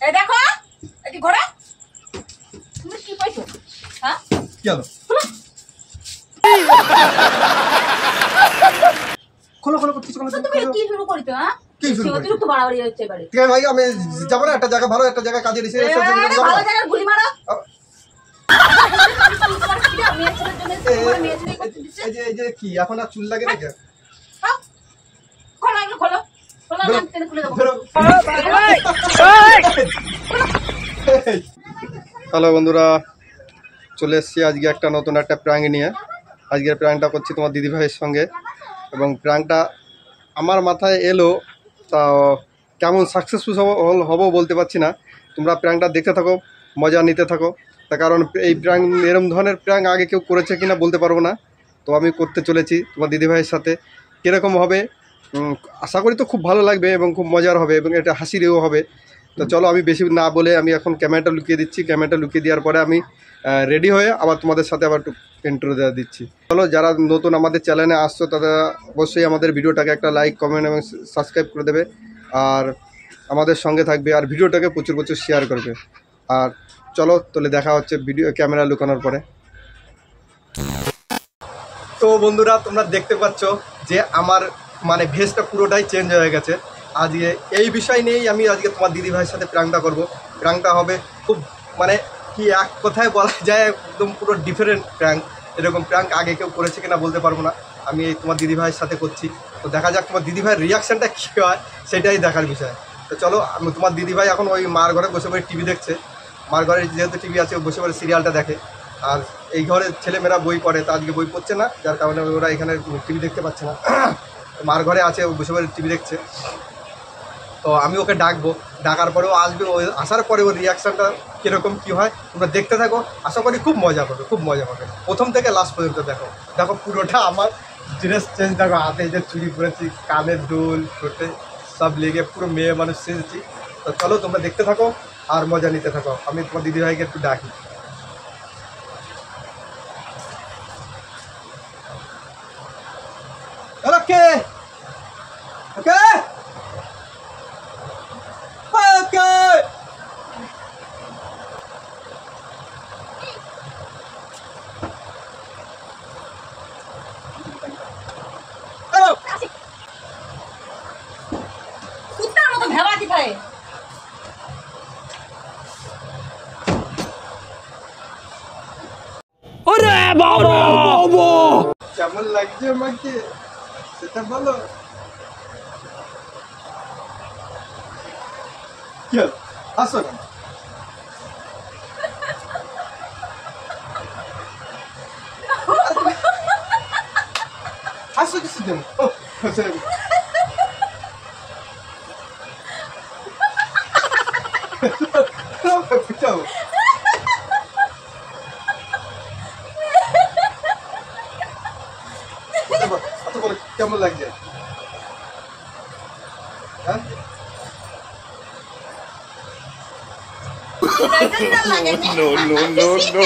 এই দেখো এটি ঘোড়া তুমি কি পাইছো হ্যাঁ কি হলো খোলো খোলো কিছু খোলো তুমি কি শুরু করিছো হ্যাঁ কি শুরু করিছো তো বাড়াবাড়ি হচ্ছে এবারে ঠিক আছে ভাই আমি যাব না একটা জায়গা ভালো একটা জায়গা কাজে দিছি ভালো জায়গায় গুলি মারো এই যে কি এখন আর চুল লাগে নাকি খোলো খোলো খোলো আমি খুলে দেব হ্যালো বন্ধুরা চলে এসেছি আজকে একটা নতুন একটা প্র্যাঙ্ক নিয়ে আজকের প্র্যাঙ্কটা করছি তোমার দিদি ভাইয়ের সঙ্গে এবং প্র্যাঙ্কটা আমার মাথায় এলো তা কেমন সাকসেসফুল হবো বলতে পারছি না তোমরা প্র্যাঙ্কটা দেখতে থাকো মজা নিতে থাকো তার কারণ এই প্র্যাঙ্ক এরকম ধরনের প্র্যাঙ্ক আগে কেউ করেছে কিনা বলতে পারবো না তো আমি করতে চলেছি তোমার দিদি ভাইয়ের সাথে কীরকম হবে আশা করি তো খুব ভালো লাগবে এবং খুব মজার হবে এবং এটা হাসিরও হবে তো চলো আমি বেশি না বলে আমি এখন ক্যামেরাটা লুকিয়ে দিচ্ছি ক্যামেরাটা লুকিয়ে দেওয়ার পরে আমি রেডি হয়ে আবার তোমাদের সাথে আবার একটু ইন্ট্রো দেওয়া দিচ্ছি চলো যারা নতুন আমাদের চ্যানেলে আসছো তারা অবশ্যই আমাদের ভিডিওটাকে একটা লাইক কমেন্ট এবং সাবস্ক্রাইব করে দেবে আর আমাদের সঙ্গে থাকবে আর ভিডিওটাকে প্রচুর প্রচুর শেয়ার করবে আর চলো তাহলে দেখা হচ্ছে ভিডিও ক্যামেরা লুকানোর পরে তো বন্ধুরা তোমরা দেখতে পাচ্ছ যে আমার মানে ভেসটা পুরোটাই চেঞ্জ হয়ে গেছে আজকে এই বিষয় নিয়েই আমি আজকে তোমার দিদি ভাইয়ের সাথে প্র্যাঙ্কটা করবো প্র্যাঙ্কটা হবে খুব মানে কি এক কথায় বলা যায় একদম পুরো ডিফারেন্ট প্র্যাঙ্ক এরকম প্র্যাঙ্ক আগে কেউ করেছে কিনা বলতে পারবো না আমি এই তোমার দিদি ভাইয়ের সাথে করছি তো দেখা যাক তোমার দিদি ভাইয়ের রিয়াকশানটা কী হয় সেটাই দেখার বিষয় তো চলো আমি তোমার দিদি ভাই এখন ওই মার ঘরে বসে বসে টিভি দেখছে মার ঘরে যেহেতু টিভি আছে বসে বসে সিরিয়ালটা দেখে আর এই ঘরে ছেলেমেয়েরা বই পড়ে তা আজকে বই পড়ছে না যার কারণে ওরা এখানে টিভি দেখতে পাচ্ছে না মার ঘরে আছে বসে বসে টিভি দেখছে তো আমি ওকে ডাকবো ডাকার পরেও আসবে ও আসার পরে ওর রিয়াকশানটা কীরকম কী হয় তোমরা দেখতে থাকো আশা করি খুব মজা পাবে খুব মজা পাবে প্রথম থেকে লাস্ট পর্যন্ত দেখো দেখো পুরোটা আমার ড্রেস চেঞ্জ দেখো হাতে যে চুরি করেছি কানের দুল ঠোঁটে সব লেগে পুরো মেয়ে মানুষ সেজেছি তো চলো তোমরা দেখতে থাকো আর মজা নিতে থাকো আমি তোমার দিদিভাইকে একটু ডাকি ওকে ওকে কেমন লাগছে আমাকে সেটা বলো কি আসো না আসো কিছু দিন কেমন লাগছে হ্যাঁ no, no, no, no.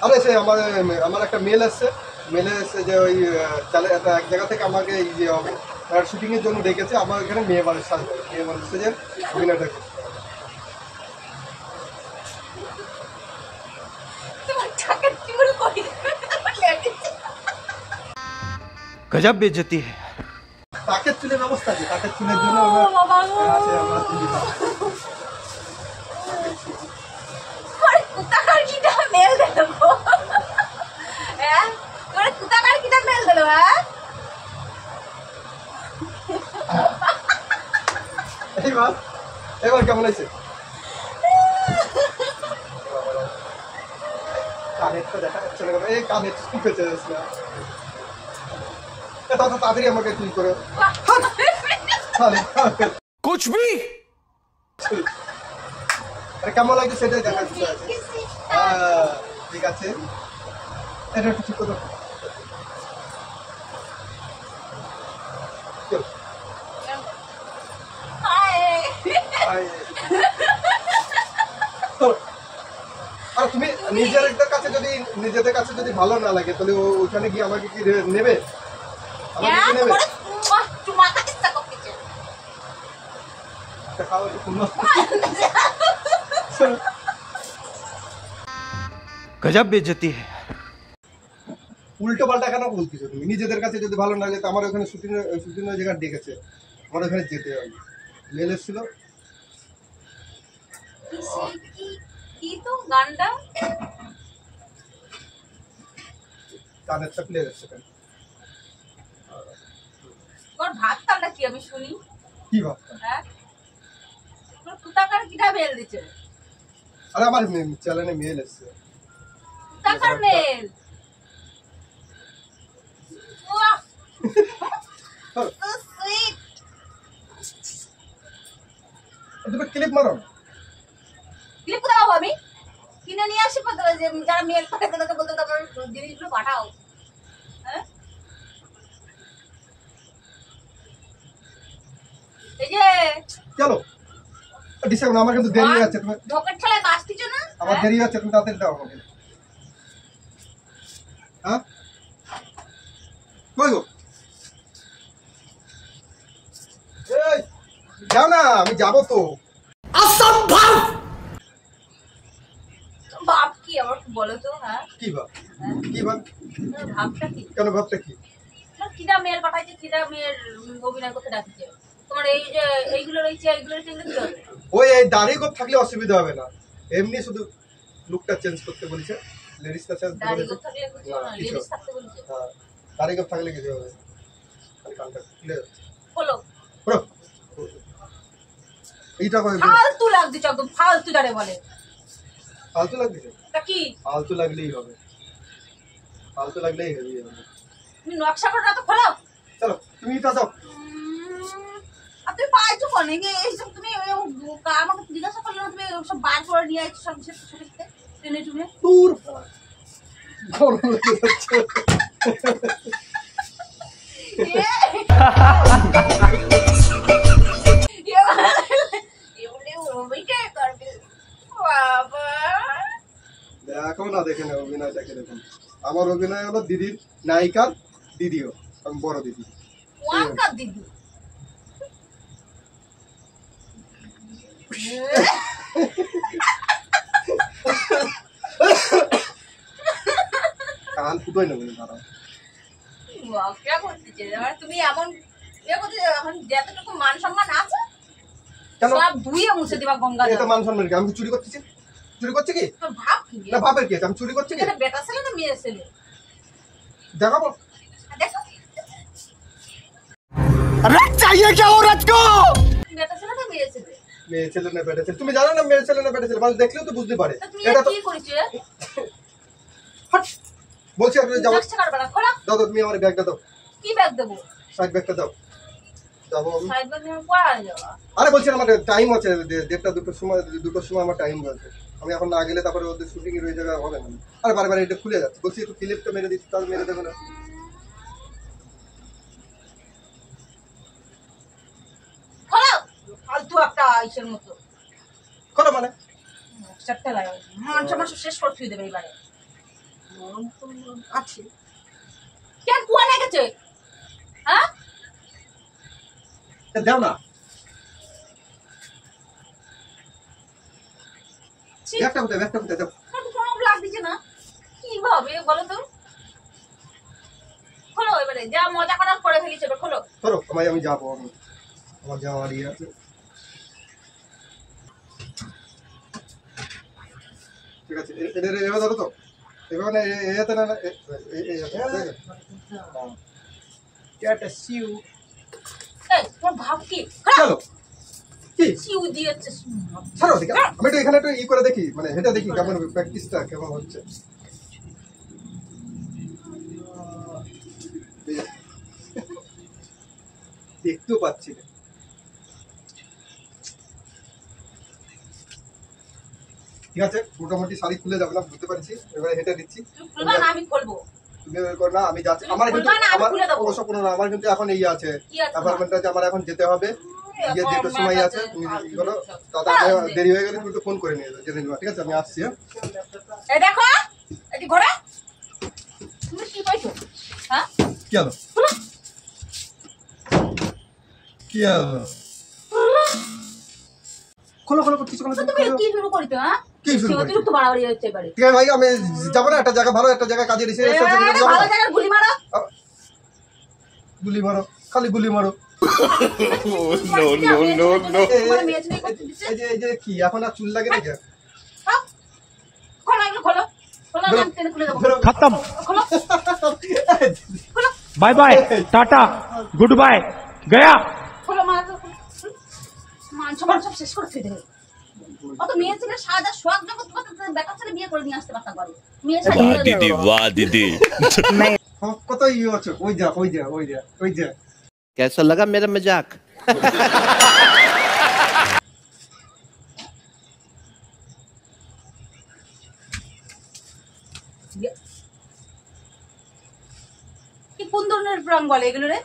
আরে সে আমার একটা মেল আসছে মেলে এসছে যে ওই চালে এক জায়গা থেকে আমাকে ইয়ে হবে শুটিংয়ের জন্য ডেকেছে আমার এখানে মেয়ে মানুষ আসবে মেয়ে মানুষ যে অভিনয়টা गजब बेइज्जती है তাকে চুলের ব্যবস্থা আছে তাকে চুলের জন্য আছে আমার দিদি এবার কেমন আছে কানের তো দেখা যাচ্ছে না এই কানের ফুটেছে তাড়াতাড়ি আমাকে তুই করে कुछ भी আরে কেমন লাগছে সেটাই দেখার বিষয় আছে ঠিক আছে এটা একটু ঠিক করে আর তুমি নিজেদের কাছে যদি ভালো না লাগে তাহলে ওখানে গিয়ে আমাকে কি নেবে? আমাকে কি নেবে? চুমা খাতে ইচ্ছা করতেছে। খাওয়া একটু পূর্ণ। गजब बेइज्जती है। উল্টো পাল্টা কেন বলতেছো তুমি? নিজেদের কাছে যদি ভালো না লাগে তো আমার ওখানে শুটিং জায়গা ডেকেছে, আমার ওখানে যেতে হবে। মেল এসেছিল কি তো গানটা কানের টা প্লে যাচ্ছে কেন? তোর ভাত তালটা কি আমি শুনি? কি ভাবতা? হ্যাঁ তোর কুতাকার কিটা বেল দিছে? আরে আমার চ্যানেলে মেল এসেছে। কুতাকার মেল। Wow so sweet. তুমি ক্লিপ মারো। ক্লিপ কোথায় পাবো আমি? কিনে নিয়ে আসি কোথায়? যে যারা মেল পাঠাতে তাদেরকে বলতে তারপর জিনিসগুলো পাঠাও। হ্যাঁ এই যে চলো ডিসেম্বর আমার কিন্তু দেরি হয়ে যাচ্ছে। তুমি ঢোকার ছেলে কাজ দিচ্ছ না? আমার দেরি হয়ে যাচ্ছে, তুমি তাড়াতাড়ি দাও আমাকে। হ্যাঁ কই গো? এই যাও না, আমি যাবো তো। ভাব কি আমার বলো তো? হ্যাঁ কি ভাব? কি ভাব? ভাবটা কি? কেন ভাবটা কি? কিরা মেল পাঠাইছে, কিরা মেয়ের অভিনয় করতে ডাকছে? তোমার এই যে এইগুলো রয়েছে, এইগুলো রয়েছে, এগুলো কি হবে? ওই এই দাড়ি গোপ থাকলে অসুবিধা হবে না, এমনি শুধু লুকটা চেঞ্জ করতে বলেছে। লেডিসটা চেঞ্জ করতে দাড়ি বলেছে। গোছ থাকলে কিছু না, না, কিছু লেডিস থাকতে বলছে। হ্যাঁ, দাড়ি গোপ থাকলে কিছু হবে না। খালি কানটা খুলে যাচ্ছে। বলো পুরো এইটা করে ফালতু লাগছে, একদম ফালতু দাঁড়ে বলে। ফালতু লাগছে। তা কি ফালতু লাগলেই হবে, ফালতু লাগলেই হবে। তুমি নকশা করে তো খোলো। চলো তুমি এটা যাও। আর তুমি পাইছো কোনে এইসব? তুমি আমাকে জিজ্ঞাসা করলে না? তুমি সব বার করে নিয়ে আসছো সব সাথে টেনে টুনে। দূর গরম লেগে যাচ্ছে। দেখো না, দেখে না অভিনয়, দেখে দেখুন আমার অভিনয় হলো দিদির নায়িকার দিদিও, আমি বড় দিদি। দিদি কান ফুটোই নেবে দাঁড়াও। তুমি এমন এখন যতটুকু মান সম্মান আছে কেন? সব ধুয়ে মুছে দিবা গঙ্গা এটা মান সম্মান কি? আমি কি চুরি করতেছি? চুরি করছে কি? তোর ভাব কি? না ভাবের কি আছে? আমি চুরি করছি কি? এটা বেটা ছেলে না মেয়ে ছেলে? দেখাবো। দেখো रट चाहिए क्या औरत को? বেটা ছেলে না মেয়ে ছেলে? মেয়ে ছেলে না বেটা ছেলে? তুমি জানো না মেয়ে ছেলে না বেটা ছেলে? মানুষ দেখলেও তো বুঝতে পারে। তা তুমি এটা তো কি করেছো? হাট! বলছি আপনি যাও। নকশা করবে না, খোলা। দাও দাও, তুমি আমার ব্যাগটা দাও, কি ব্যাগ দেবো? সাইড ব্যাগটা দাও। যাবো আমি। সাইড ব্যাগ নিয়ে পড়া যাওয়া। আরে বলছি আমার টাইম আছে, দেড়টা দুটোর সময় আমার টাইম আছে। আমি এখন না গেলে তারপরে ওদের শুটিং এর ওই জায়গায় হবে না। আরে বারে এটা খুলে যাচ্ছে। বলছি একটু ক্লিপটা মেরে দিচ্ছি, তাহলে মেরে দেবে না? খোলা। ফালতু একটা ইসের মতো করো মানে চারটা লাগে। মানুষ শেষ করে থুই দেবে এবারে। আছে কেন কুয়া না গেছে? হ্যাঁ দাও না, ব্যাগটা কোথায় দাও। কোনো লাগ দিচ্ছে না কিভাবে বলো তো? খোলো এবারে, যা মজা করার করে ফেলিছে এবার খোলো। ধরো আমি যাবো, আমার যাওয়া ইয়ে আছে। ঠিক আছে, এটা এভাবে ধরো তো, এভাবে এতে না এই তোমার ভাব কি? চলো কি সিউ দিয়েছে। ছাড়ো দেখি, আমি একটু এখানে একটু ই করে দেখি, মানে এটা দেখি কেমন প্র্যাকটিসটা কেমন হচ্ছে। দেখতেও পাচ্ছি না। ঠিক আছে, মোটামুটি শাড়ি খুলে যাবে না, বুঝতে পারছি। এবারে হেঁটে দিচ্ছি। খুলবা না আমি খুলবো? তুমি করো না, আমি যাচ্ছি। আমার কিন্তু খুলবা না, আমি আমার খুলে দেবো। অবশ্য কোনো না, আমার কিন্তু এখন এই আছে কি আছে? অ্যাপার্টমেন্টে, আমার এখন যেতে হবে। গিয়ে যেতে সময় আছে, তুমি কি করো দাদা, দেরি হয়ে গেলে তুমি তো ফোন করে নিয়ে যাও, জেনে নিবা, ঠিক আছে? আমি আসছি। এই দেখো এই ঘোড়া, তুমি কি পাইছো? হ্যাঁ কি হলো? কি হলো? খোলো খোলো, কিছু কোনো তুমি কি শুরু করিতো? হ্যাঁ কি শুরু করি? অতিরিক্ত বাড়াবাড়ি হচ্ছে এবারে। ঠিক আছে ভাই, আমি যাবো না, একটা জায়গা ভালো একটা জায়গায় কাজে এসে ভালো জায়গায় গুলি মারো। গুলি মারো, খালি গুলি মারো। তোমার মেয়ে ছেলে করতে দিচ্ছে। এই যে কি এখন আর চুল লাগে নাকি? হ্যাঁ? খোলো এগুলো, খোলো খোলো, আমি টেনে খুলে দেবো। खत्म। খোলো খোলো bye bye, tata, goodbye, गया। খোলো, মান সম্মান সব শেষ করে ফেলে দেবে। অত মেয়ে ছেলে সাজা শখ জগৎ করতে বেকার ছেলে বিয়ে করে নিয়ে আসতে পারতাম বাড়ি। মেয়ে সাজা वाह दीदी वाह दीदी কত ইয়ে আছে, ওই যা ওই যা ওই যা ওই যা। कैसा लगा मेरा मजाक কি কোন ধরনের প্রাণ বলে এগুলো রে?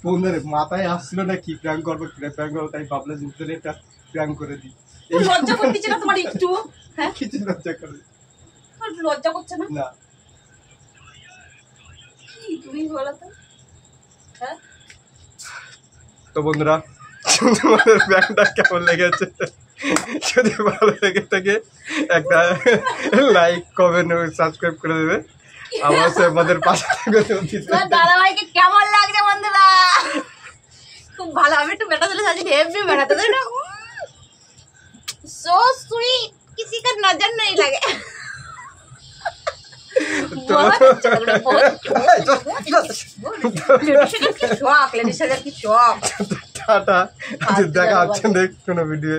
ফোনের মাথায় আসছিল না কি প্র্যাঙ্ক করবো, প্র্যাঙ্ক করবো, তাই ভাবলাম যে এটা প্র্যাঙ্ক করে দিই। তোর লজ্জা করতেছে না তোমার একটু? হ্যাঁ কিছু লজ্জা করে তোর লজ্জা করছে না? না। কি তুমি বলো তো? হ্যাঁ তো বন্ধুরা, তোমাদের প্র্যাঙ্কটা কেমন লেগেছে? যদি ভালো লেগে থাকে একটা লাইক কমেন্ট এবং সাবস্ক্রাইব করে দেবে। অবশ্যই আমাদের পাশে থাকবে। তোমার দাদাভাইকে কেমন লাগছে বন্ধুরা? খুব ভালো। আমি একটু বেটা ছেলে সাজি হেভি বেড়াতে তাই না? সো সুইট, किसी का नजर नहीं लगे। बहुत अच्छा लग रहा है, बहुत। लेडीज की शौक। টাটা, দেখা হচ্ছে নেক্সট কোনো ভিডিও।